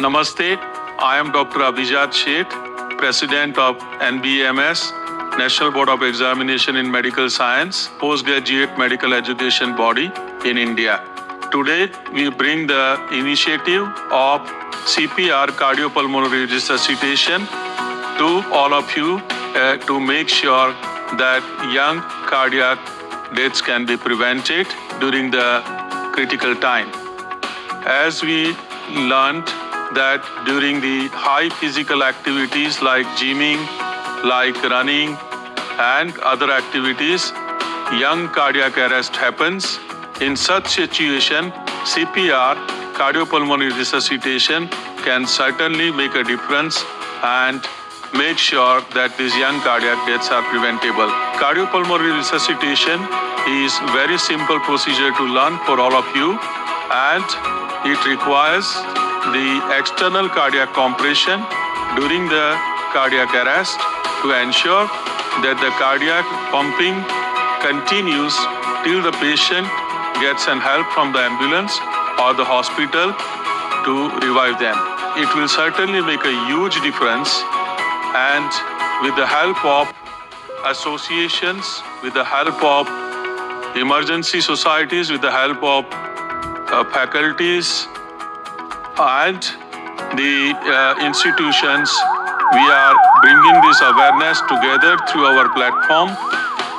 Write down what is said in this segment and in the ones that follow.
Namaste, I am Dr. Abhijat Sheth, President of NBMS, National Board of Examination in Medical Science, postgraduate medical education body in India. Today, we bring the initiative of CPR, cardiopulmonary resuscitation, to all of you to make sure that young cardiac deaths can be prevented during the critical time. As we learned that during the high physical activities like gymming, like running, and other activities, young cardiac arrest happens. In such situation, CPR, cardiopulmonary resuscitation, can certainly make a difference and make sure that these young cardiac deaths are preventable. Cardiopulmonary resuscitation is very simple procedure to learn for all of you, and it requires the external cardiac compression during the cardiac arrest to ensure that the cardiac pumping continues till the patient gets an help from the ambulance or the hospital to revive them. It will certainly make a huge difference, and with the help of associations, with the help of emergency societies, with the help of faculties and the institutions, we are bringing this awareness together through our platform.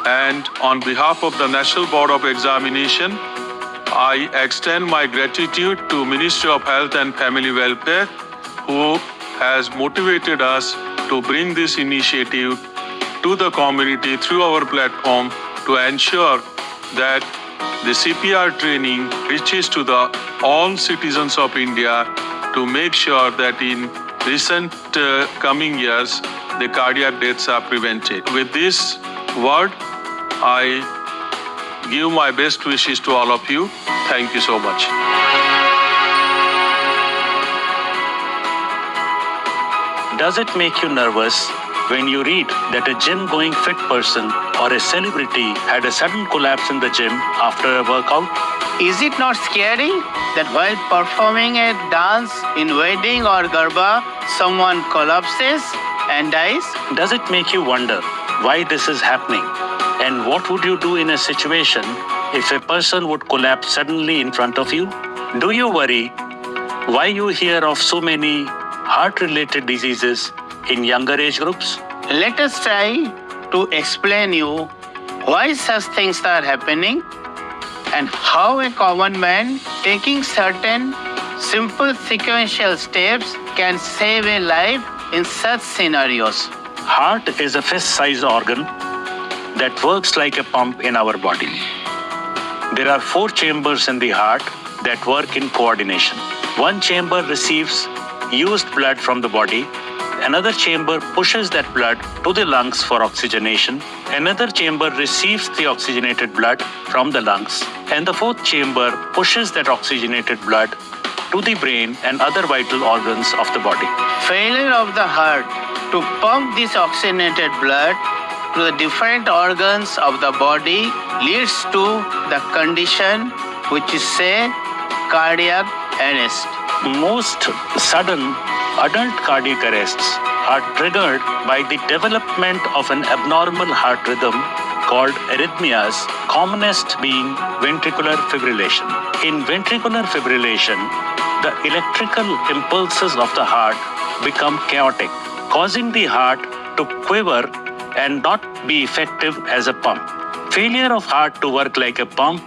And on behalf of the National Board of Examination, I extend my gratitude to Ministry of Health and Family Welfare, who has motivated us to bring this initiative to the community through our platform to ensure that the CPR training reaches to all citizens of India to make sure that in recent coming years, the cardiac deaths are prevented. With this word, I give my best wishes to all of you. Thank you so much. Does it make you nervous when you read that a gym-going fit person or a celebrity had a sudden collapse in the gym after a workout? Is it not scary that while performing a dance in wedding or garba, someone collapses and dies? Does it make you wonder why this is happening? And what would you do in a situation if a person would collapse suddenly in front of you? Do you worry why you hear of so many heart-related diseases in younger age groups? Let us try to explain you why such things are happening and how a common man taking certain simple sequential steps can save a life in such scenarios. Heart is a fist-sized organ that works like a pump in our body. There are 4 chambers in the heart that work in coordination. One chamber receives used blood from the body. Another chamber pushes that blood to the lungs for oxygenation. Another chamber receives the oxygenated blood from the lungs. And the 4th chamber pushes that oxygenated blood to the brain and other vital organs of the body. Failure of the heart to pump this oxygenated blood to the different organs of the body leads to the condition which is say cardiac arrest. Most sudden adult cardiac arrests are triggered by the development of an abnormal heart rhythm called arrhythmias, commonest being ventricular fibrillation. In ventricular fibrillation, the electrical impulses of the heart become chaotic, causing the heart to quiver and not be effective as a pump. Failure of heart to work like a pump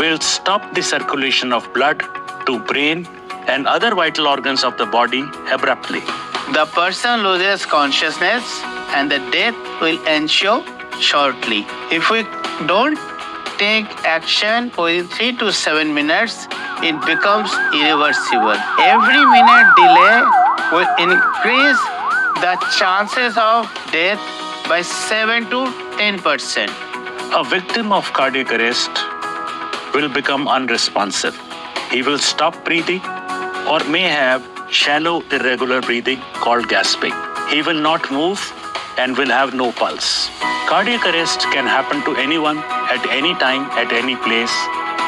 will stop the circulation of blood to brain and other vital organs of the body abruptly. The person loses consciousness and the death will ensue shortly. If we don't take action within 3 to 7 minutes, it becomes irreversible. Every minute delay will increase the chances of death by 7 to 10%. A victim of cardiac arrest will become unresponsive. He will stop breathing or may have shallow, irregular breathing called gasping. He will not move and will have no pulse. Cardiac arrest can happen to anyone at any time, at any place,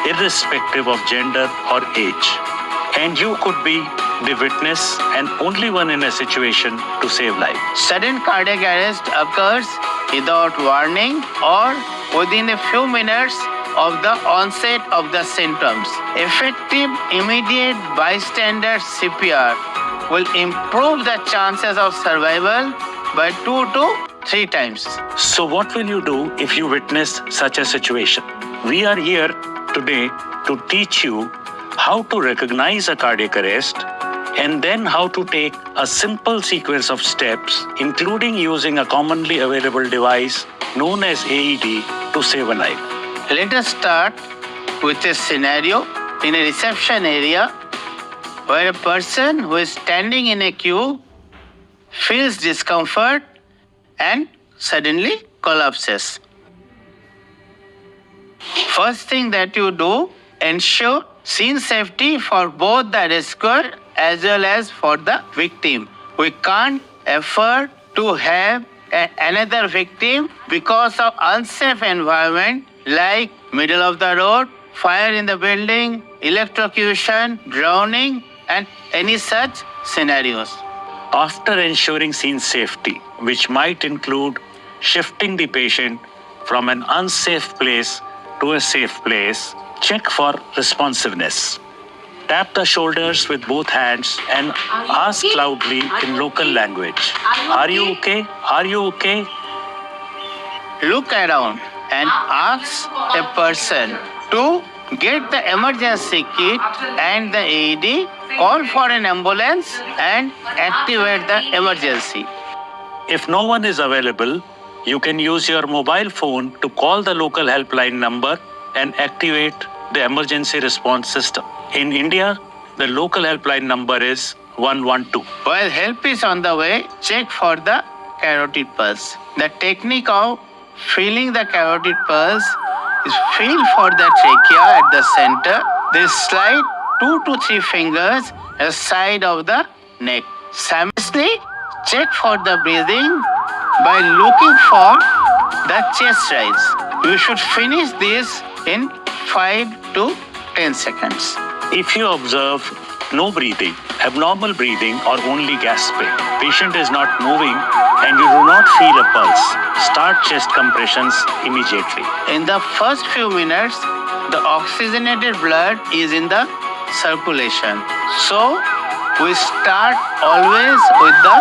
irrespective of gender or age. And you could be the witness and only one in a situation to save life. Sudden cardiac arrest occurs without warning or within a few minutes of the onset of the symptoms. Effective immediate bystander CPR will improve the chances of survival by 2 to 3 times. So, what will you do if you witness such a situation? We are here today to teach you how to recognize a cardiac arrest and then how to take a simple sequence of steps, including using a commonly available device known as AED to save a life. Let us start with a scenario in a reception area where a person who is standing in a queue feels discomfort and suddenly collapses. First thing that you do, ensure scene safety for both the rescuer as well as for the victim. We can't afford to have another victim because of unsafe environment like middle of the road, fire in the building, electrocution, drowning, and any such scenarios. After ensuring scene safety, which might include shifting the patient from an unsafe place to a safe place, check for responsiveness. Tap the shoulders with both hands and ask loudly in local language. Are you okay? Are you okay? Look around and ask a person to get the emergency kit and the AED, call for an ambulance and activate the emergency. If no one is available, you can use your mobile phone to call the local helpline number and activate the emergency response system. In India, the local helpline number is 112. While help is on the way, check for the carotid pulse. The technique of feeling the carotid pulse is feel for the trachea at the center. Then slide 2 to 3 fingers at the side of the neck. Simultaneously, check for the breathing by looking for the chest rise. You should finish this in 5 to 10 seconds. If you observe no breathing, abnormal breathing, or only gasping, patient is not moving, and you do not feel a pulse, start chest compressions immediately. In the first few minutes, the oxygenated blood is in the circulation. So, we start always with the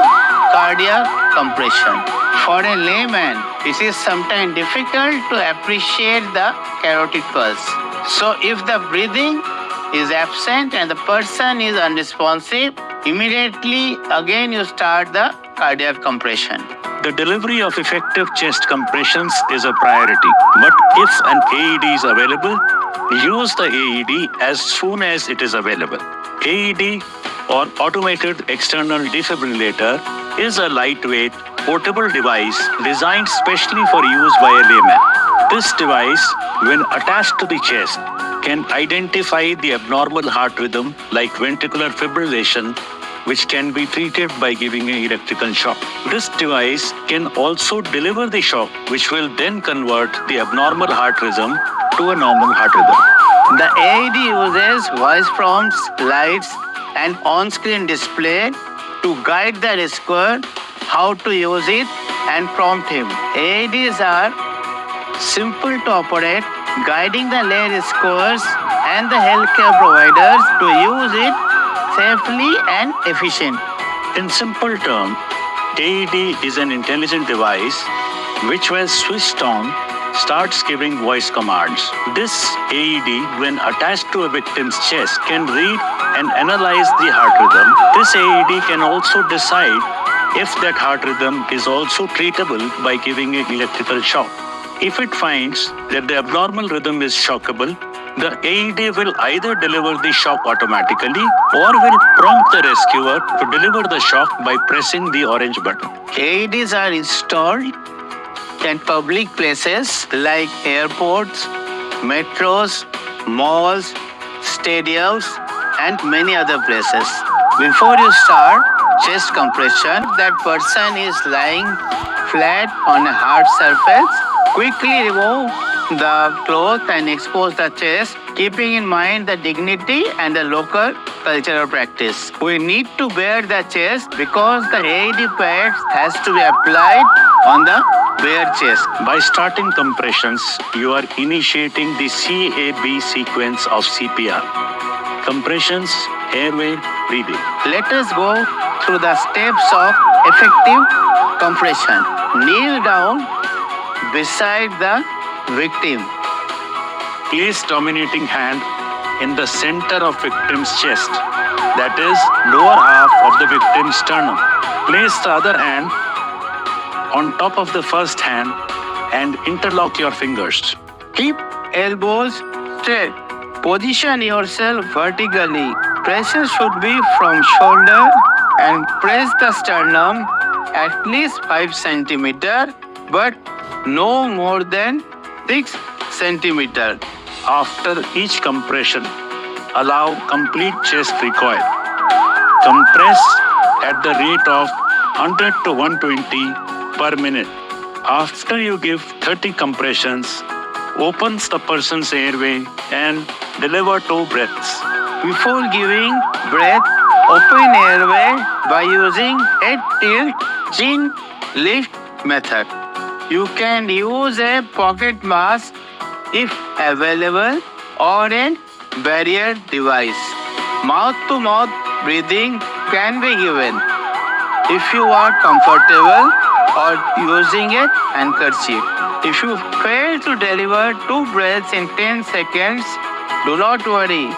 cardiac compression. For a layman, it is sometimes difficult to appreciate the carotid pulse. So, if the breathing is absent and the person is unresponsive, immediately again you start the cardiac compression. The delivery of effective chest compressions is a priority, but if an AED is available, use the AED as soon as it is available. AED or automated external defibrillator is a lightweight, portable device designed specially for use by a layman. This device, when attached to the chest, can identify the abnormal heart rhythm like ventricular fibrillation, which can be treated by giving an electrical shock. This device can also deliver the shock, which will then convert the abnormal heart rhythm to a normal heart rhythm. The AED uses voice prompts, lights, and on-screen display to guide the rescuer how to use it and prompt him. AEDs are simple to operate, guiding the lay rescuers and the healthcare providers to use it safely and efficient. In simple terms, AED is an intelligent device which, when switched on, starts giving voice commands. This AED, when attached to a victim's chest, can read and analyze the heart rhythm. This AED can also decide if that heart rhythm is also treatable by giving an electrical shock. If it finds that the abnormal rhythm is shockable, the AED will either deliver the shock automatically or will prompt the rescuer to deliver the shock by pressing the orange button. AEDs are installed in public places like airports, metros, malls, stadiums, and many other places. Before you start chest compression, that person is lying flat on a hard surface. Quickly remove the cloth and expose the chest, keeping in mind the dignity and the local cultural practice. We need to bare the chest because the AED pads has to be applied on the bare chest. By starting compressions, you are initiating the CAB sequence of CPR. Compressions, airway, breathing. Let us go through the steps of effective compression. Kneel down beside the victim. Place dominating hand in the center of victim's chest, that is, lower half of the victim's sternum. Place the other hand on top of the first hand and interlock your fingers. Keep elbows straight. Position yourself vertically. Pressure should be from shoulder and press the sternum at least 5 centimeter, but no more than 6 centimeter. After each compression, allow complete chest recoil. Compress at the rate of 100 to 120 per minute. After you give 30 compressions, opens the person's airway and deliver 2 breaths. Before giving breath, open airway by using head tilt, chin lift method. You can use a pocket mask if available or a barrier device. Mouth-to-mouth breathing can be given if you are comfortable or using a handkerchief. If you fail to deliver 2 breaths in 10 seconds, do not worry.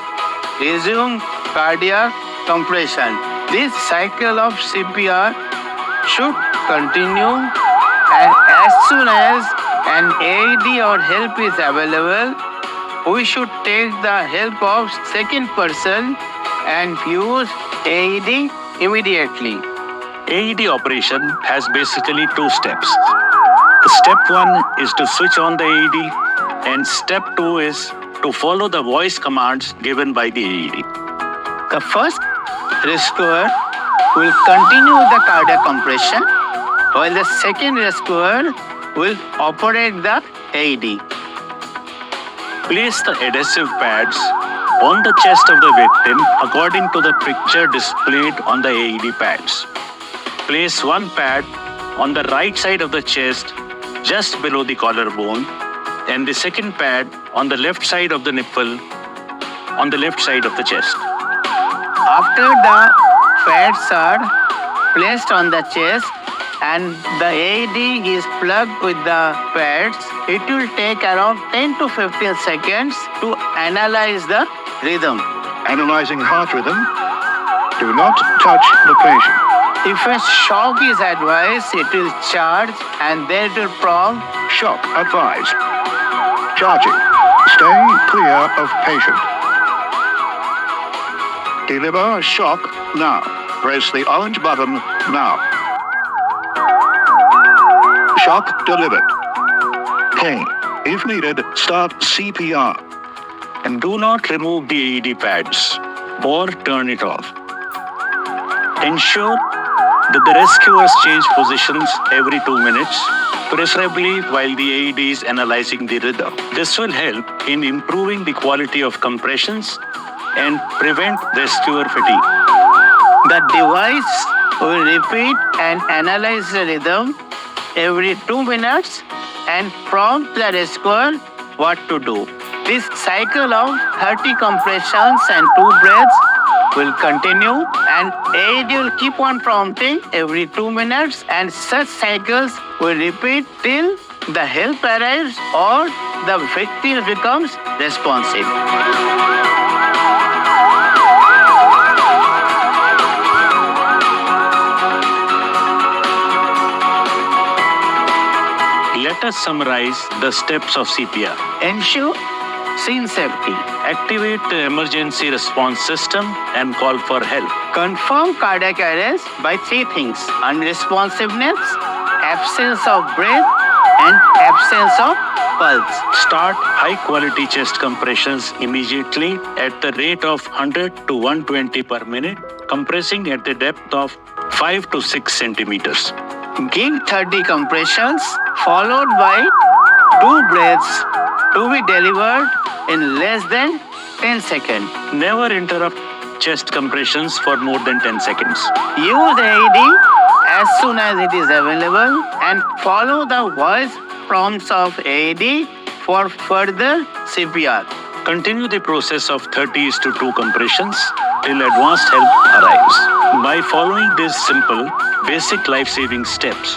Resume cardiac compression. This cycle of CPR should continue, and as soon as an AED or help is available, we should take the help of second person and use AED immediately. AED operation has basically 2 steps. Step 1 is to switch on the AED, and step 2 is to follow the voice commands given by the AED. The first rescuer will continue the cardiac compression, while the second rescuer will operate the AED. Place the adhesive pads on the chest of the victim according to the picture displayed on the AED pads. Place one pad on the right side of the chest just below the collarbone, and the second pad on the left side of the nipple on the left side of the chest. After the pads are placed on the chest and the AED is plugged with the pads, it will take around 10 to 15 seconds to analyze the rhythm. Analyzing heart rhythm. Do not touch the patient. If a shock is advised, it will charge and then it will prompt. Shock advised. Charging. Stay clear of patient. Deliver shock now. Press the orange button now. Shock delivered. Pain. If needed, start CPR. And do not remove the AED pads or turn it off. Ensure that the rescuers change positions every 2 minutes, preferably while the AED is analyzing the rhythm. This will help in improving the quality of compressions and prevent rescuer fatigue. The device will repeat and analyze the rhythm every 2 minutes and prompt the rescuer what to do. This cycle of 30 compressions and 2 breaths will continue, and AED will keep on prompting every 2 minutes, and such cycles will repeat till the help arrives or the victim becomes responsive. Let us summarize the steps of CPR. Ensure scene safety. Activate the emergency response system and call for help. Confirm cardiac arrest by 3 things: unresponsiveness, absence of breath, and absence of pulse. Start high quality chest compressions immediately at the rate of 100 to 120 per minute, compressing at the depth of 5 to 6 centimeters. Give 30 compressions followed by 2 breaths to be delivered in less than 10 seconds. Never interrupt chest compressions for more than 10 seconds. Use AED as soon as it is available and follow the voice prompts of AED for further CPR. Continue the process of 30:2 compressions till advanced help arrives. By following these simple, basic life-saving steps,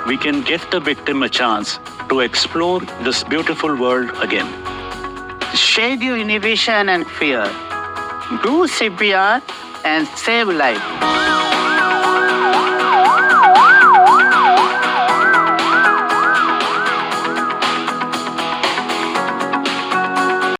we can give the victim a chance to explore this beautiful world again. Shed your inhibition and fear. Do CPR and save life.